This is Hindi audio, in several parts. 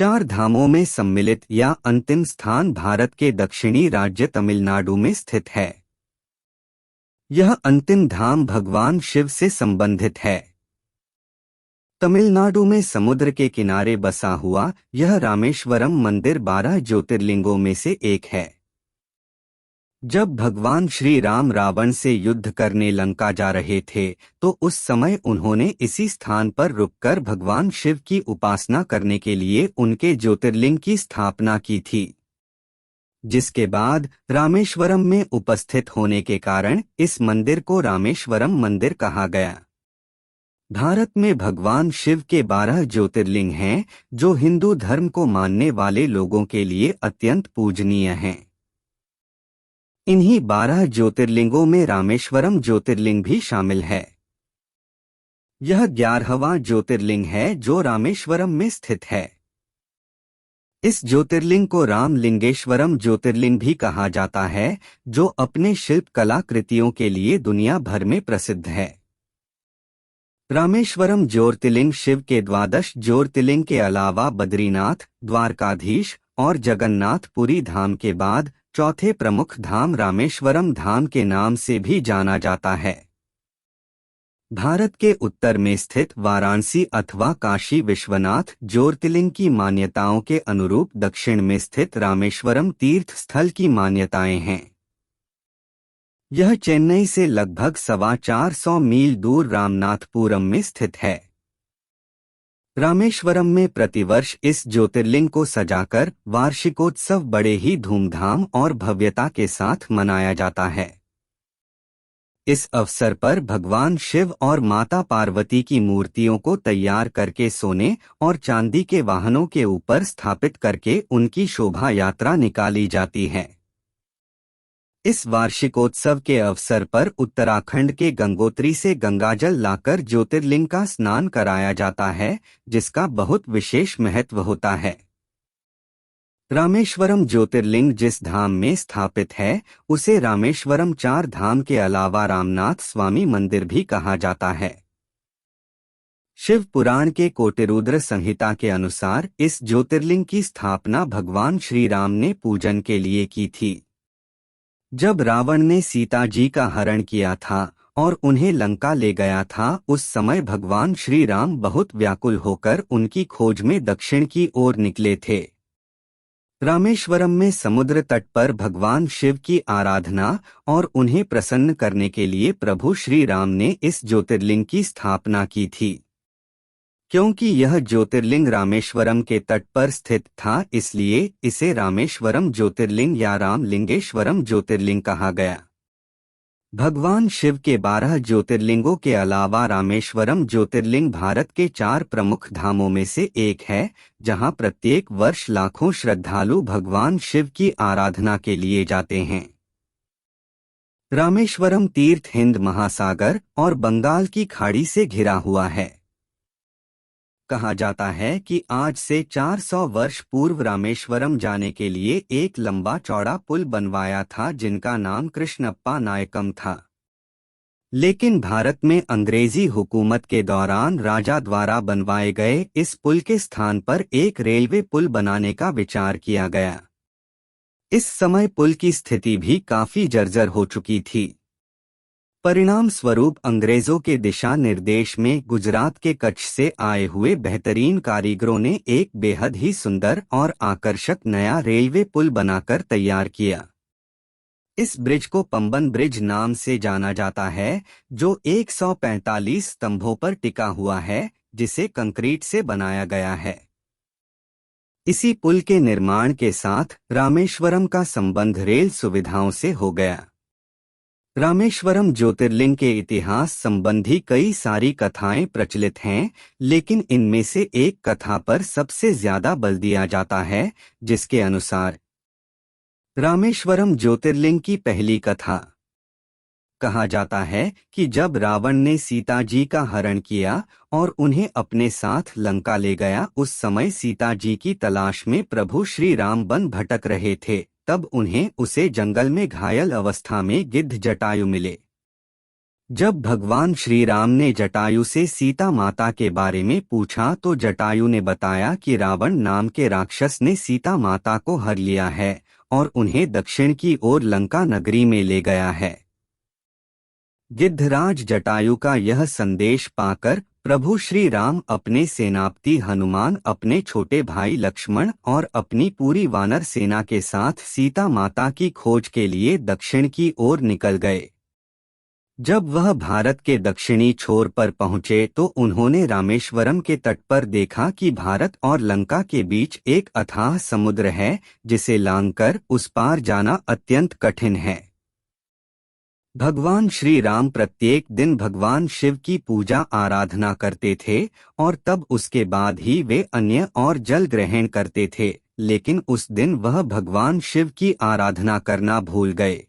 चार धामों में सम्मिलित या अंतिम स्थान भारत के दक्षिणी राज्य तमिलनाडु में स्थित है। यह अंतिम धाम भगवान शिव से संबंधित है। तमिलनाडु में समुद्र के किनारे बसा हुआ यह रामेश्वरम मंदिर 12 ज्योतिर्लिंगों में से एक है। जब भगवान श्री राम रावण से युद्ध करने लंका जा रहे थे तो उस समय उन्होंने इसी स्थान पर रुककर भगवान शिव की उपासना करने के लिए उनके ज्योतिर्लिंग की स्थापना की थी, जिसके बाद रामेश्वरम में उपस्थित होने के कारण इस मंदिर को रामेश्वरम मंदिर कहा गया। भारत में भगवान शिव के 12 ज्योतिर्लिंग हैं जो हिंदू धर्म को मानने वाले लोगों के लिए अत्यंत पूजनीय हैं। इन्हीं 12 ज्योतिर्लिंगों में रामेश्वरम ज्योतिर्लिंग भी शामिल है। यह 11वां ज्योतिर्लिंग है जो रामेश्वरम में स्थित है। इस ज्योतिर्लिंग को रामलिंगेश्वरम ज्योतिर्लिंग भी कहा जाता है, जो अपने शिल्प कलाकृतियों के लिए दुनिया भर में प्रसिद्ध है। रामेश्वरम ज्योतिर्लिंग शिव के 12 ज्योतिर्लिंग के अलावा बद्रीनाथ, द्वारकाधीश और जगन्नाथपुरी धाम के बाद चौथे प्रमुख धाम रामेश्वरम धाम के नाम से भी जाना जाता है। भारत के उत्तर में स्थित वाराणसी अथवा काशी विश्वनाथ ज्योतिर्लिंग की मान्यताओं के अनुरूप दक्षिण में स्थित रामेश्वरम तीर्थ स्थल की मान्यताएं हैं। यह चेन्नई से लगभग 425 मील दूर रामनाथपुरम में स्थित है। रामेश्वरम में प्रतिवर्ष इस ज्योतिर्लिंग को सजाकर वार्षिकोत्सव बड़े ही धूमधाम और भव्यता के साथ मनाया जाता है। इस अवसर पर भगवान शिव और माता पार्वती की मूर्तियों को तैयार करके सोने और चांदी के वाहनों के ऊपर स्थापित करके उनकी शोभा यात्रा निकाली जाती है। इस वार्षिकोत्सव के अवसर पर उत्तराखंड के गंगोत्री से गंगाजल लाकर ज्योतिर्लिंग का स्नान कराया जाता है, जिसका बहुत विशेष महत्व होता है। रामेश्वरम ज्योतिर्लिंग जिस धाम में स्थापित है उसे रामेश्वरम 4 धाम के अलावा रामनाथ स्वामी मंदिर भी कहा जाता है। शिव पुराण के कोटिरुद्र संहिता के अनुसार इस ज्योतिर्लिंग की स्थापना भगवान श्री राम ने पूजन के लिए की थी। जब रावण ने सीता जी का हरण किया था और उन्हें लंका ले गया था, उस समय भगवान श्री राम बहुत व्याकुल होकर उनकी खोज में दक्षिण की ओर निकले थे। रामेश्वरम में समुद्र तट पर भगवान शिव की आराधना और उन्हें प्रसन्न करने के लिए प्रभु श्री राम ने इस ज्योतिर्लिंग की स्थापना की थी। क्योंकि यह ज्योतिर्लिंग रामेश्वरम के तट पर स्थित था, इसलिए इसे रामेश्वरम ज्योतिर्लिंग या रामलिंगेश्वरम ज्योतिर्लिंग कहा गया। भगवान शिव के 12 ज्योतिर्लिंगों के अलावा रामेश्वरम ज्योतिर्लिंग भारत के 4 प्रमुख धामों में से एक है, जहां प्रत्येक वर्ष लाखों श्रद्धालु भगवान शिव की आराधना के लिए जाते हैं। रामेश्वरम तीर्थ हिंद महासागर और बंगाल की खाड़ी से घिरा हुआ है। कहा जाता है कि आज से 400 वर्ष पूर्व रामेश्वरम जाने के लिए एक लंबा चौड़ा पुल बनवाया था, जिनका नाम कृष्णप्पा नायकम था। लेकिन भारत में अंग्रेजी हुकूमत के दौरान राजा द्वारा बनवाए गए इस पुल के स्थान पर एक रेलवे पुल बनाने का विचार किया गया। इस समय पुल की स्थिति भी काफी जर्जर हो चुकी थी। परिणाम स्वरूप अंग्रेजों के दिशा निर्देश में गुजरात के कच्छ से आए हुए बेहतरीन कारीगरों ने एक बेहद ही सुंदर और आकर्षक नया रेलवे पुल बनाकर तैयार किया। इस ब्रिज को पंबन ब्रिज नाम से जाना जाता है, जो 145 स्तंभों पर टिका हुआ है, जिसे कंक्रीट से बनाया गया है। इसी पुल के निर्माण के साथ रामेश्वरम का संबंध रेल सुविधाओं से हो गया। रामेश्वरम ज्योतिर्लिंग के इतिहास संबंधी कई सारी कथाएं प्रचलित हैं, लेकिन इनमें से एक कथा पर सबसे ज्यादा बल दिया जाता है, जिसके अनुसार रामेश्वरम ज्योतिर्लिंग की पहली कथा कहा जाता है कि जब रावण ने सीता जी का हरण किया और उन्हें अपने साथ लंका ले गया, उस समय सीता जी की तलाश में प्रभु श्री राम वन भटक रहे थे। तब उन्हें उसे जंगल में घायल अवस्था में गिद्ध जटायु मिले। जब भगवान श्री राम ने जटायु से सीता माता के बारे में पूछा तो जटायु ने बताया कि रावण नाम के राक्षस ने सीता माता को हर लिया है और उन्हें दक्षिण की ओर लंका नगरी में ले गया है। गिद्धराज जटायु का यह संदेश पाकर प्रभु श्री राम अपने सेनापति हनुमान, अपने छोटे भाई लक्ष्मण और अपनी पूरी वानर सेना के साथ सीता माता की खोज के लिए दक्षिण की ओर निकल गए। जब वह भारत के दक्षिणी छोर पर पहुंचे तो उन्होंने रामेश्वरम के तट पर देखा कि भारत और लंका के बीच एक अथाह समुद्र है जिसे लांघकर उस पार जाना अत्यंत कठिन है। भगवान श्री राम प्रत्येक दिन भगवान शिव की पूजा आराधना करते थे और तब उसके बाद ही वे अन्य और जल ग्रहण करते थे, लेकिन उस दिन वह भगवान शिव की आराधना करना भूल गए।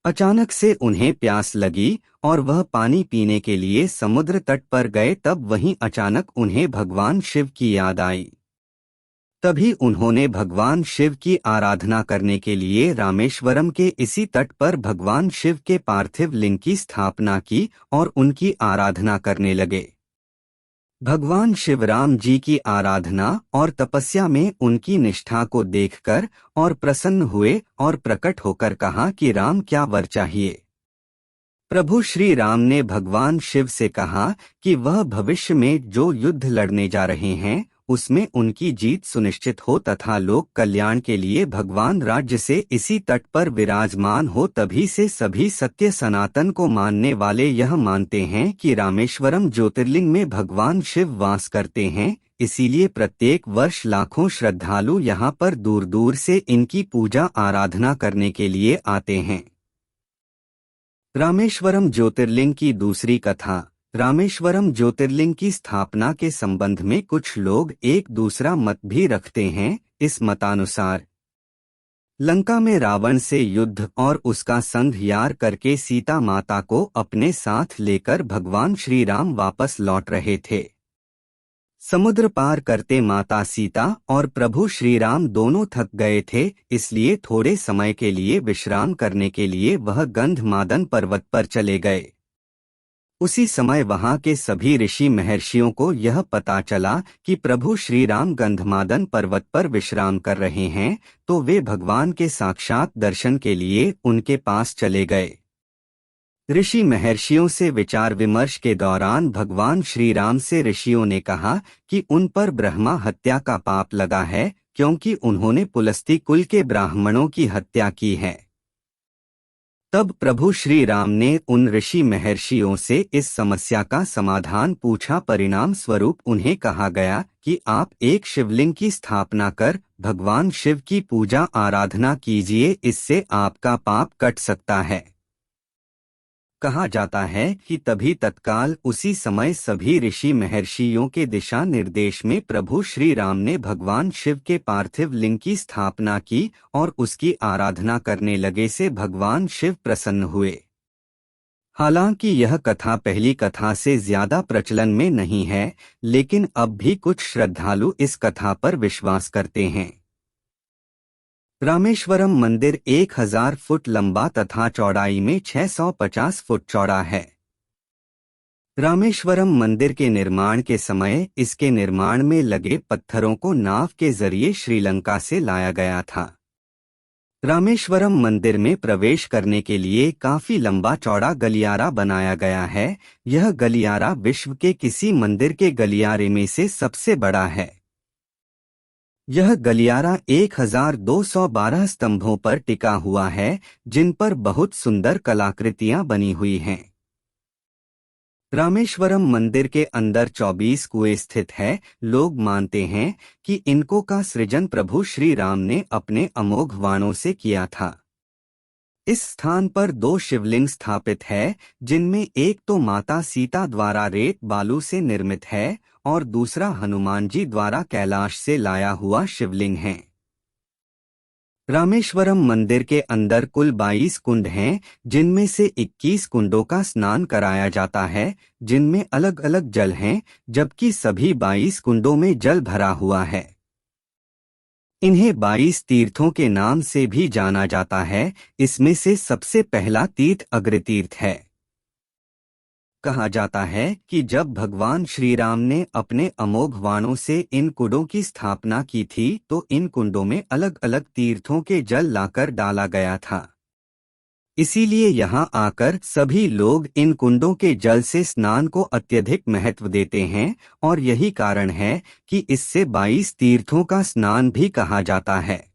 अचानक से उन्हें प्यास लगी और वह पानी पीने के लिए समुद्र तट पर गए। तब वहीं अचानक उन्हें भगवान शिव की याद आई। तभी उन्होंने भगवान शिव की आराधना करने के लिए रामेश्वरम के इसी तट पर भगवान शिव के पार्थिव लिंग की स्थापना की और उनकी आराधना करने लगे। भगवान शिवराम जी की आराधना और तपस्या में उनकी निष्ठा को देखकर और प्रसन्न हुए और प्रकट होकर कहा कि राम, क्या वर चाहिए। प्रभु श्री राम ने भगवान शिव से कहा कि वह भविष्य में जो युद्ध लड़ने जा रहे हैं उसमें उनकी जीत सुनिश्चित हो तथा लोक कल्याण के लिए भगवान राज्य से इसी तट पर विराजमान हो। तभी से सभी सत्य सनातन को मानने वाले यह मानते हैं कि रामेश्वरम ज्योतिर्लिंग में भगवान शिव वास करते हैं, इसीलिए प्रत्येक वर्ष लाखों श्रद्धालु यहाँ पर दूर दूर से इनकी पूजा आराधना करने के लिए आते हैं। रामेश्वरम ज्योतिर्लिंग की दूसरी कथा। रामेश्वरम ज्योतिर्लिंग की स्थापना के संबंध में कुछ लोग एक दूसरा मत भी रखते हैं। इस मतानुसार लंका में रावण से युद्ध और उसका संघर्ष करके सीता माता को अपने साथ लेकर भगवान श्री राम वापस लौट रहे थे। समुद्र पार करते माता सीता और प्रभु श्री राम दोनों थक गए थे, इसलिए थोड़े समय के लिए विश्राम करने के लिए वह गंधमादन पर्वत पर चले गए। उसी समय वहां के सभी ऋषि महर्षियों को यह पता चला कि प्रभु श्री राम गंधमादन पर्वत पर विश्राम कर रहे हैं, तो वे भगवान के साक्षात दर्शन के लिए उनके पास चले गए। ऋषि महर्षियों से विचार विमर्श के दौरान भगवान श्री राम से ऋषियों ने कहा कि उन पर ब्रह्मा हत्या का पाप लगा है, क्योंकि उन्होंने पुलस्त्य कुल के ब्राह्मणों की हत्या की है। तब प्रभु श्री राम ने उन ऋषि महर्षियों से इस समस्या का समाधान पूछा। परिणाम स्वरूप उन्हें कहा गया कि आप एक शिवलिंग की स्थापना कर भगवान शिव की पूजा आराधना कीजिए, इससे आपका पाप कट सकता है। कहा जाता है कि तभी तत्काल उसी समय सभी ऋषि महर्षियों के दिशा निर्देश में प्रभु श्री राम ने भगवान शिव के पार्थिव लिंग की स्थापना की और उसकी आराधना करने लगे से भगवान शिव प्रसन्न हुए। हालांकि यह कथा पहली कथा से ज्यादा प्रचलन में नहीं है, लेकिन अब भी कुछ श्रद्धालु इस कथा पर विश्वास करते हैं। रामेश्वरम मंदिर 1000 फुट लंबा तथा चौड़ाई में 650 फुट चौड़ा है। रामेश्वरम मंदिर के निर्माण के समय इसके निर्माण में लगे पत्थरों को नाव के जरिए श्रीलंका से लाया गया था। रामेश्वरम मंदिर में प्रवेश करने के लिए काफी लंबा चौड़ा गलियारा बनाया गया है। यह गलियारा विश्व के किसी मंदिर के गलियारे में से सबसे बड़ा है। यह गलियारा 1212 स्तंभों पर टिका हुआ है, जिन पर बहुत सुंदर कलाकृतियां बनी हुई हैं। रामेश्वरम मंदिर के अंदर 24 कुएं स्थित है। लोग मानते हैं कि इनको का सृजन प्रभु श्री राम ने अपने अमोघ बाणों से किया था। इस स्थान पर 2 शिवलिंग स्थापित है, जिनमें एक तो माता सीता द्वारा रेत बालू से निर्मित है और दूसरा हनुमान जी द्वारा कैलाश से लाया हुआ शिवलिंग है। रामेश्वरम मंदिर के अंदर कुल 22 कुंड हैं, जिनमें से 21 कुंडों का स्नान कराया जाता है, जिनमें अलग अलग जल हैं, जबकि सभी 22 कुंडों में जल भरा हुआ है। इन्हें 22 तीर्थों के नाम से भी जाना जाता है। इसमें से सबसे पहला तीर्थ अग्रतीर्थ है। कहा जाता है कि जब भगवान श्री राम ने अपने अमोघ बाणों से इन कुंडों की स्थापना की थी तो इन कुंडों में अलग अलग तीर्थों के जल लाकर डाला गया था। इसीलिए यहाँ आकर सभी लोग इन कुंडों के जल से स्नान को अत्यधिक महत्व देते हैं और यही कारण है कि इससे 22 तीर्थों का स्नान भी कहा जाता है।